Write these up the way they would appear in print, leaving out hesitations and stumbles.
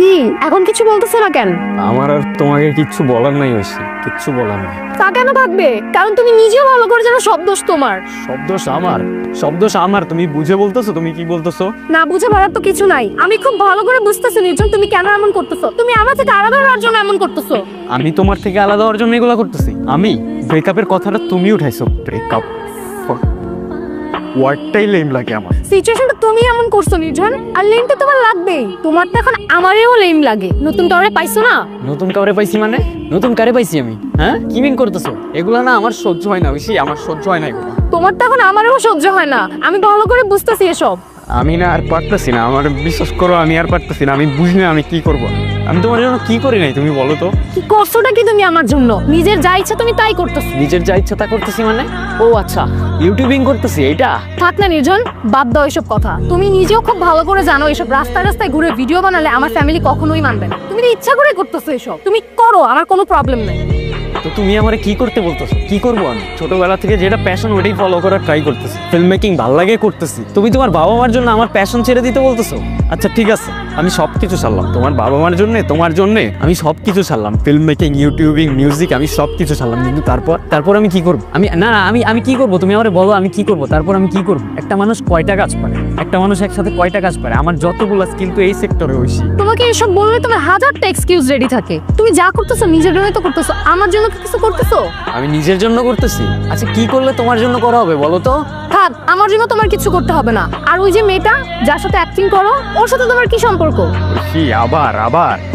কি এখন কিছু বলতেছে না কেন? আমার আর তোমাকে কিচ্ছু বলার নাই ঐশী, কিচ্ছু বলার নাই। তা কেন থাকবে? কারণ তুমি নিজেও ভালো করে জানো সব দোষ তোমার। সব দোষ আমার, সব দোষ আমার। তুমি বুঝে বলতেছো? তুমি কি বলতেছো? না বুঝে ভাড়ার তো কিছু নাই। আমি খুব ভালো করে বুঝতেছি নির্জন তুমি কেন এমন করতেছো। তুমি আমার থেকে আলাদা হওয়ার জন্য এমন করতেছো। আমি তোমার থেকে আলাদা হওয়ার জন্য এগুলো করতেছি? আমি ব্রেকআপের কথাটা তুমি উঠাইছো। ব্রেকআপ ওয়ার্ডটাই লেম লাগে আমার। সিচুয়েশনটা তুমি এমন করছো নির্জন, আর লেম তো তোমার লাগবেই। তোমার তো এখন আমারেও লেম লাগে। নতুন কাউরে পাইছো না? নতুন কাউরে পাইছি মানে? নতুন কারে পাইছি আমি? হ্যাঁ, কি মিন করতেছো? এগুলা না আমার সহ্য হয় না ঐশী, আমার সহ্য হয় না এগুলো। তোমার তো এখন আমারেও সহ্য হয় না। আমি ভালো করে বুঝতেছি এসব। আমি না আর পারতেছি না, আমার বিশ্বাস করো আমি আর পারতেছি না। আমি বুঝি না আমি কি করব। আমি তোমার জন্য কি করি নাই তুমি বলো তো? কি করছোটা কি তুমি আমার জন্য? নিজের যা ইচ্ছা তুমি তাই করতেছো। নিজের যা ইচ্ছা তা করতেছি মানে? ও আচ্ছা, ইউটিউবিং করতেছি এইটা? থাক না নির্জন, বাদ দাও এসব কথা। তুমি নিজেও খুব ভালো করে জানো এসব রাস্তায় রাস্তায় ঘুরে ভিডিও বানালে আমার ফ্যামিলি কখনোই মানবে না। তুমি তো ইচ্ছা করে করতেছো এসব। তুমি করো, আমার কোনো প্রবলেম নেই। তো তুমি আমারে কি করতে বলতেছো? কি করবো আমি? ছোটবেলা থেকে যেটা প্যাশন ওটাই ফলো করার ট্রাই করতেছি। ফিল্ম মেকিং ভালো লাগে করতেছি। তুমি তোমার বাবা মার জন্য আমার প্যাশন ছেড়ে দিতে বলতেছো? আচ্ছা ঠিক আছে, আমি সবকিছু ছাড়লাম তোমার বাবা মার জন্য, তোমার জন্য আমি সবকিছু ছাড়লাম। ফিল্ম মেকিং, ইউটিউবিং, মিউজিক, আমি সবকিছু ছাড়লাম। কিন্তু তারপর আমি কি করবো? আমি কি করবো? তুমি আমারে বলো আমি কি করবো? তারপর আমি কি করবো? একটা মানুষ কয়টা কাজ পারে? একটা মানুষ একসাথে কয়টা কাজ পারে? আমার যতগুলো স্কিল তো এই সেক্টরে হইছি। তোমাকে এসব বললে তোমার হাজারটা এক্সকিউজ রেডি থাকে। তুমি যা করতেছো নিজের জন্য তো করতেছো, আমার জন্য কি কিছু করতেছো? আমি নিজের জন্য করতেছি। আচ্ছা কি করলে তোমার জন্য করা হবে বলো তো? থাক, আমার জন্য তোমার কিছু করতে হবে না। আর ওই যে মেয়েটা যার সাথে অ্যাক্টিং করো, ওর সাথে তোমার কি সম্পর্ক? কি আবার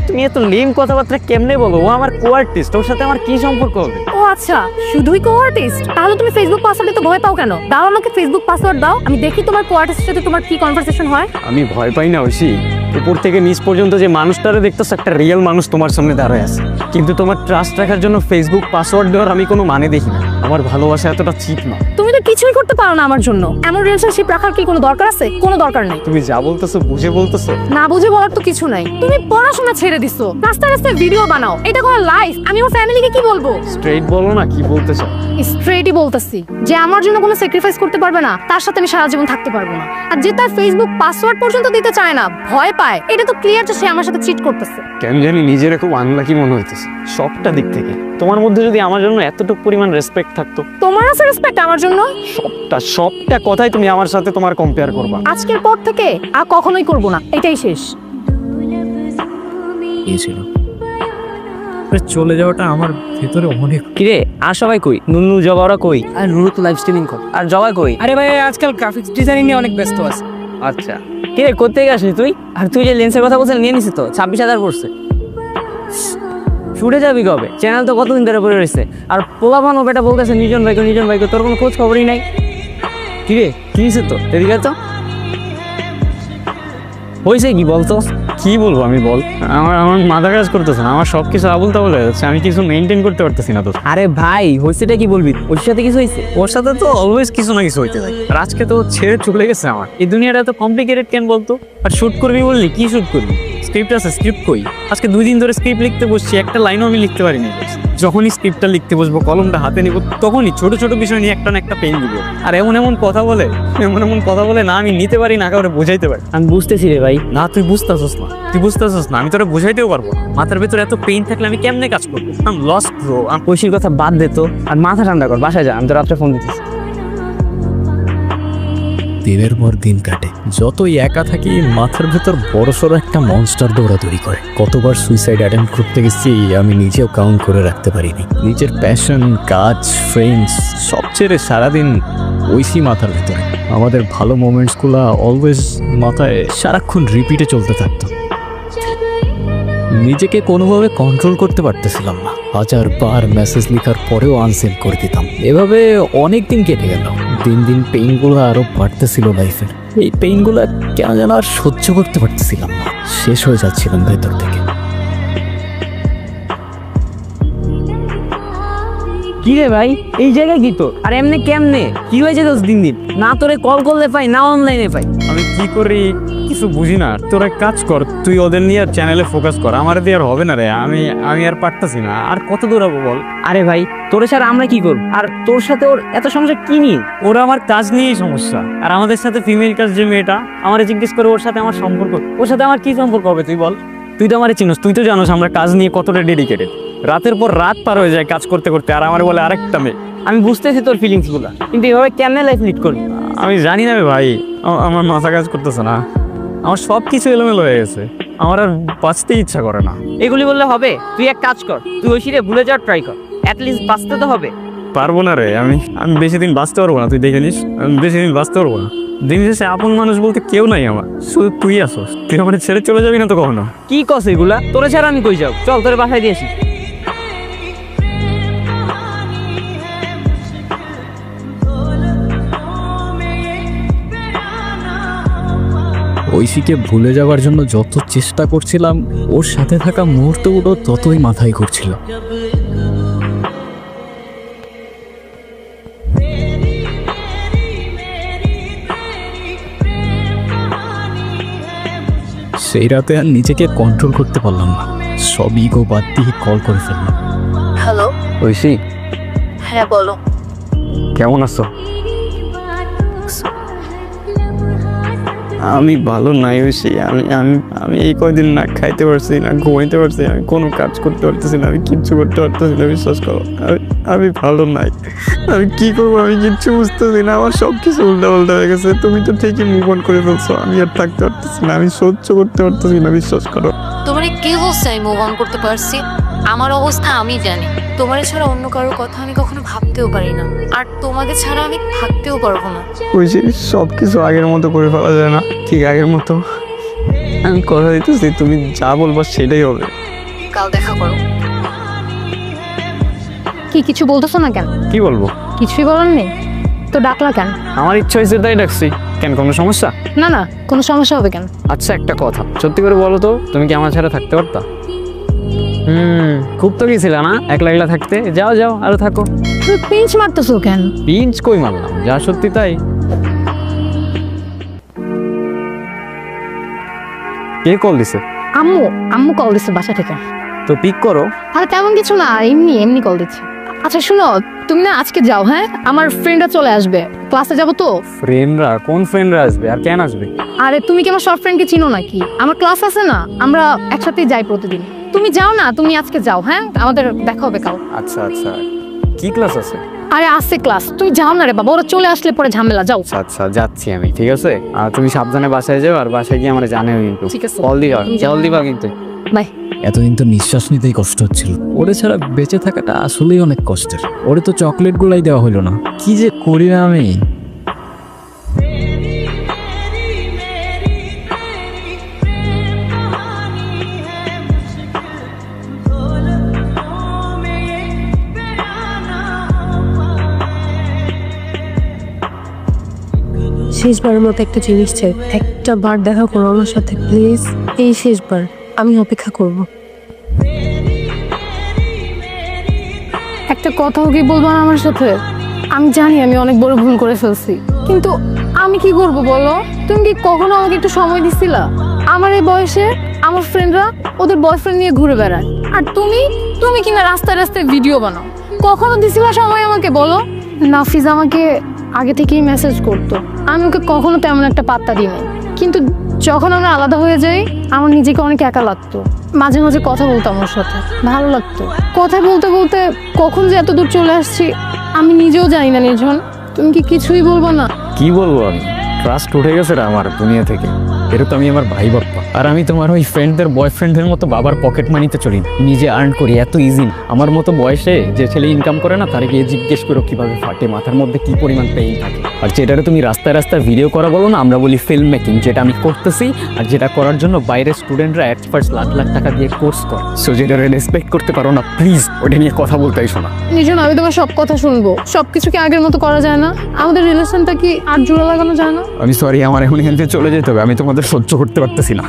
তুমি এত লেম কথাবার্তা কেমনে বলো? ও আমার কো-আর্টিস্ট, ওর সাথে আমার কি সম্পর্ক হবে? ও আচ্ছা, শুধুই কো-আর্টিস্ট? তাহলে তুমি ফেসবুক পাসওয়ার্ডে তো ভয় পাও কেন? দাও আমাকে ফেসবুক পাসওয়ার্ড দাও, আমি দেখি তোমার কো-আর্টিস্টের সাথে তোমার কি কনভারসেশন হয়। আমি ভয় পাই না ঐশী। উপর থেকে নিচ পর্যন্ত যে মানুষটারে দেখতেছ, একটা রিয়েল মানুষ তোমার সামনে দাঁড়ায় আছে। কিন্তু তোমার ট্রাস্ট রাখার জন্য ফেসবুক পাসওয়ার্ড দেওয়ার আমি কোনো মানে দেখি না। আমার ভালোবাসা এতটা চিপ না। তুমি তো কিছুই করতে পারো না আমার জন্য। এমন রিলেশনশিপ রাখার কি কোনো দরকার আছে? কোনো দরকার নেই। তুমি যা বলতেছো বুঝে বলতেছো? না বুঝে বলার তো কিছু নাই। তুমি পড়াশোনা ছেড়ে দিছো, রাস্তায় রাস্তায় ভিডিও বানাও। এটা কোনো লাইফ? আমি আমার ফ্যামিলিকে কি বলবো? স্ট্রেইট বলো না কি বলতে চাও। স্ট্রেটই বলতেছি যে আমার জন্য কোনো স্যাক্রিফাইস করতে পারবে না, তার সাথে আমি সারা জীবন থাকতে পারবো না। আর যে তার ফেসবুক পাসওয়ার্ড পর্যন্ত দিতে চায় না, ভয় পায়, এটা তো ক্লিয়ার যে সে আমার সাথে চিট করতেছে। কেন জানি নিজের খুব আনলাকি মনে হইতেছে সবটা দিক থেকে। তোমার মধ্যে যদি আমার জন্য এতটুকু পরিমাণ রেসপেক্ট থাকতো। তোমার আছে রেসপেক্ট আমার জন্য? সবটা কথাই তুমি আমার সাথে তোমার কম্পেয়ার করবা। আজকের পর থেকে আর কখনোই করবো না, এটাই শেষ। ছিল চলে যাওয়াটা আমার ভেতরে অনেক। কিরে আর সবাই কই? নুনু জবা ওরা কই? আর নুনু তো লাইভ স্ট্রিমিং কর। আর জবা কই? আরে ভাই আজকাল গ্রাফিক্স ডিজাইনিং নিয়ে অনেক ব্যস্ত আছে। আচ্ছা কিরে কোত্থেকে আসলি তুই? আর তুই যে লেন্সের কথা বলছিস নিয়ে নিছিস তো? 26,000 পড়ছে। শুটে যাবি কবে? চ্যানেল তো কতদিন ধরে পড়ে রয়েছে। আর পোলাপান ও বেটা বলতেছে নিজন ভাইকে, তোর কোনো খোঁজ খবরই নাই। কিরে কি হয়েছে তো? এদিকে তো হয়েছে কি বলতো? কি বলবো আমি বল? আমার মাথা কাজ করতেছে না, আমার সবকিছু আবুল তাবুল হয়ে যাচ্ছে। আমি কিছু মেনটেন করতে পারতেছি না তো। আরে ভাই হয়েছেটা কি বলবি? ওর সাথে কিছু হয়েছে? ওর সাথে তো অলওয়েজ কিছু না কিছু হইতে থাকে। আর আজকে তো ছেড়ে চলে গেছে আমার। এই দুনিয়াটা তো কমপ্লিকেটেড কেন বলতো? আর শুট করবি বললি, কি শুট করবি? স্ক্রিপ্ট আছে, স্ক্রিপ্ট কই? আজকে 2 দিন ধরে স্ক্রিপ্ট লিখতে বসছি, একটা লাইনও আমি লিখতে পারিনি। যখনই স্ক্রিপ্টটা লিখতে বসবো, কলমটা হাতে নিব, তখনই ছোট ছোট বিষয় নিয়ে একটা না একটা পেন দিব। আর এমন কথা বলে না আমি নিতে পারি না, কাউরে বোঝাইতে পারি। আমি বুঝতেছি রে ভাই। না তুই বুঝতেছস না, আমি তোরা বোঝাইতেও পারবো না। মাথার ভেতরে এত পেইন থাকলে আমি কেমনে কাজ করবো? আমি লস্ট ব্রো। ঐশীর কথা বাদ দে তো, আর মাথা ঠান্ডা কর, বাসায় যা। আমি তো রাত্রে ফোন দিতেছি। দিনের পর দিন কাটে, যতই একা থাকি মাথার ভেতর বড়সড় একটা মনস্টার দৌড়াদৌড়ি করে। কতবার সুইসাইড অ্যাটেম্প করতে গেছি আমি নিজেও কাউন্ট করে রাখতে পারিনি। নিজের প্যাশন, কাজ, ফ্রেন্ডস সব ছেড়ে সারাদিন ঐশী মাথার ভেতরে। আমাদের ভালো মোমেন্টসগুলো অলওয়েজ মাথায় সারাক্ষণ রিপিটে চলতে থাকতো। নিজেকে কোনোভাবে কন্ট্রোল করতে পারতেছিলাম না। 1000বার মেসেজ লেখার পরেও আনসেন্ড করে দিতাম। এভাবে অনেক দিন কেটে গেল। দিন দিন পেইনগুলো আরো বাড়তেছিল লাইফের। এই পেইনগুলো কেন যেন আর সহ্য করতে পারতেছিলাম না, শেষ হয়ে যাচ্ছিলাম ভেতর থেকে। কি রে ভাই এই জায়গায় কি তো? আর এমনি কেমনে কি হয়েছে তোর? দিন না তোরে কল করলে পাই, না অনলাইনে পাই। আমি কি করি কিছু বুঝি না। তোর এক কাজ কর, তুই ওদের নিয়ে আর চ্যানেলে ফোকাস কর। আমার দিয়ে আর হবে না রে, আমি আর পারতাছি না। আর কত দৌড়াবো বল? আরে ভাই তোরে ছাড়া আমরা কি করব? আর তোর সাথে ওর এত সমস্যা কি নিয়ে? ওরা আমার কাজ নিয়েই সমস্যা। আর আমাদের সাথে ফিমেল কাজ যে মেয়েটা, আমার জিজ্ঞেস করে ওর সাথে আমার সম্পর্ক, ওর সাথে আমার কি সম্পর্ক হবে তুই বল? তুই তো আমার চিনোস, তুই তো জানোস আমরা কাজ নিয়ে কতটা ডেডিকেটেড। রাতের পর রাত পার হয়ে যায় কাজ করতে করতে, আর আমার বলে আরেকটা মেয়ে। আমি বুঝতেছি তোর ফিলিংসগুলো, কিন্তু এভাবে কেমনে লাইফ লিড করবি? আমি জানি না রে ভাই, আমার মাথা কাজ করতেছে না, আমার সব কিছু এলোমেলো হয়ে গেছে, আমার আর বাঁচতেই ইচ্ছা করে না। এগুলি বললে হবে? তুই এক কাজ কর, তুই ঐশীরে ভুলে যাওয়ার ট্রাই কর, অ্যাটলিস্ট বাঁচতে তো হবে। পারবো না রে, আমি বেশি দিন বাঁচতে পারবো না, তুই দেখে নিস, আমি বেশি দিন বাঁচতে পারবো না। দিন শেষে আপন মানুষ বলতে কেউ নাই আমার, শুধু তুই আসোস। তুই আমার ছেড়ে চলে যাবি না তো কখনো? কি কস এগুলা? তোরে ছাড়া আমি কই যাও? চল তোরে বাসায় দিয়েছি। ঐশীকে ভুলে যাওয়ার জন্য যত চেষ্টা করছিলাম, ওর সাথে থাকা মুহূর্তগুলো ততই মাথায় ঘুরছিল। সেই রাতে আর নিজেকে কন্ট্রোল করতে পারলাম না, সব ইগো বাদ দিয়ে কল করে ফেললাম। হ্যালো, ঐশী, হ্যাঁ বলো। কেমন আছো? আমি ভালো নাই ঐশী, আমি আমি আমি এই কয়দিন না খাইতে পারছি না, ঘুমাইতে পারছি, আমি কোনো কাজ করতে পারতেছি না, আমি কিচ্ছু করতে পারতেছি না, বিশ্বাস করো। আমি ভালো নাই, আমি কি করবো আমি কিচ্ছু বুঝতেছি না, আমার সব কিছু উল্টা পাল্টা হয়ে গেছে। তুমি তো ঠিকই মুভ অন করে ফেলছো, আমি আর থাকতে পারতেছি না, আমি সহ্য করতে পারতেছি না, বিশ্বাস করো। তোমার কে বলছে আমি মুভ অন করতে পারছি? আমার অবস্থা আমি জানি। তোমার ছাড়া অন্য কারোর কথা আমি কখনো ভাবতেও পারি না, আর তোমাকে ছাড়া আমি থাকতেও পারবো না। ঐশী, সব কিছু আগের মতো করে ফেলা যায় না, ঠিক আগের মতো। আমি কথা দিতেছি, তুমি যা বলবা সেটাই হবে। কাল দেখা করো। কি কিছু বলতেছো না কেন? কি বলবো? কিছুই বলার নেই তো ডাকলা কেন? আমার ইচ্ছা হয়েছে তাই ডাকছি। কেন, কোনো সমস্যা? না না, কোনো সমস্যা হবে কেন? আচ্ছা একটা কথা, সত্যি করে বলো তো, তুমি কি আমার ছাড়া থাকতে পারতা? খুব তো গেছিল না একলা একলা থাকতে? যাও যাও, আরো থাকো। তুমি পিঞ্চ মারতেছো কেন? পিঞ্চ কই মারলাম, যা সত্যি তাই। কে কল দিছে? আম্মু। আম্মু কল দিচ্ছে বাসা থেকে। তো পিক করো। আরে তেমন কিছু না, এমনি এমনি কল দিচ্ছে। আচ্ছা শুনো, তুমি না আজকে যাও, হ্যাঁ? আমার ফ্রেন্ডরা চলে আসবে, ক্লাসে যাবো তো। ফ্রেন্ডরা? কোন ফ্রেন্ডরা আসবে আর কেন আসবে? আরে তুমি কি আমার সব ফ্রেন্ডকে চিনো নাকি? আমার ক্লাস আছে না, আমরা একসাথেই যাই প্রতিদিন। তুমি যাও না, তুমি আজকে যাও, হ্যাঁ? আমাদের দেখা হবে কাল। আচ্ছা আচ্ছা, কি ক্লাস আছে? আরে আছে ক্লাস, তুই যাও না রে বাবা, ওরা চলে আসলে পরে ঝামেলা। যাও। আচ্ছা আচ্ছা, যাচ্ছি আমি, ঠিক আছে। আর তুমি সাবধানে বাসায় যাও, আর বাসায় গিয়ে আমার জানাও কিন্তু। ঠিক আছে। কল দিবা, কল দিবা কিন্তু। বাই। এতদিন তো নিঃশ্বাস নিতেই কষ্ট হচ্ছিল, ওরে ছাড়া বেঁচে থাকাটা আসলেই অনেক কষ্টের। ওরে তো চকলেট গুলাই দেওয়া হলো না, কি যে করি না আমি। শেষবারের মতো একটা জিনিস চাই, একটা বার দেখা করো আমার সাথে প্লিজ। এই শেষবার, আমি অপেক্ষা করব। একটা কথাও কি বলবো না আমার সাথে? আমি জানি আমি অনেক বড় ভুল করে ফেলছি, কিন্তু আমি কি করব বলো? তুমি কি কখনো আমাকে একটু সময় দিছিলা? আমার এই বয়সে আমার ফ্রেন্ডরা ওদের বয়ফ্রেন্ড নিয়ে ঘুরে বেড়ায়, আর তুমি তুমি কিনা রাস্তায় রাস্তায় ভিডিও বানাও। কখনো দিছিলা সময় আমাকে বলো? নাফিজ আমাকে আগে থেকেই মেসেজ করতো, আমি ওকে কখনো তেমন একটা পাত্তা দিই নাই। কিন্তু যখন আমরা আলাদা হয়ে যাই, আমার নিজেকে অনেক একা লাগতো। মাঝে মাঝে কথা বলতাম ওর সাথে, ভালো লাগতো। কথা বলতে বলতে কখন যে এত দূর চলে আসছি আমি নিজেও জানি না। নির্জন, তুমি কি কিছুই বলবো না? কি বলবো আমি, ট্রাস্ট উঠে গেছে রে আমার দুনিয়া থেকে। এটা তো আমি আমার ভাই বাপ্পা, আর আমি তোমার ওই ফ্রেন্ডদের বয়ফ্রেন্ডের মতো বাবার পকেট মানিতে চলি না, নিজে আর্ন করি, এত ইজি। আমার মতো বয়সে যে ছেলে ইনকাম করে না, তারে গিয়ে জিজ্ঞেস করো কিভাবে ফাটে, মাথার মধ্যে কি পরিমাণ পেইন থাকে। আর যেটারে তুমি রাস্তায় রাস্তায় ভিডিও করা বলো না, আমরা বলি ফিল্ম মেকিং, যেটা আমি করতেছি, আর যেটা করার জন্য বাইরের স্টুডেন্টরা এক্সপার্টস লাখ লাখ টাকা দিয়ে কোর্স করে। সো যেটা রেসপেক্ট করতে পারো না, প্লিজ ওটা নিয়ে কথা বলতে এসো না। নির্জন, আমি তোমার সব কথা শুনবো, সবকিছু কি আগের মতো করা যায় না? আমাদের রিলেশনটা কি আর জোড়া লাগানো যায় না? আমি সরি, আমার এখন এখান থেকে চলে যেতে হবে, আমি তোমাদের সহ্য করতে পারতেছি না।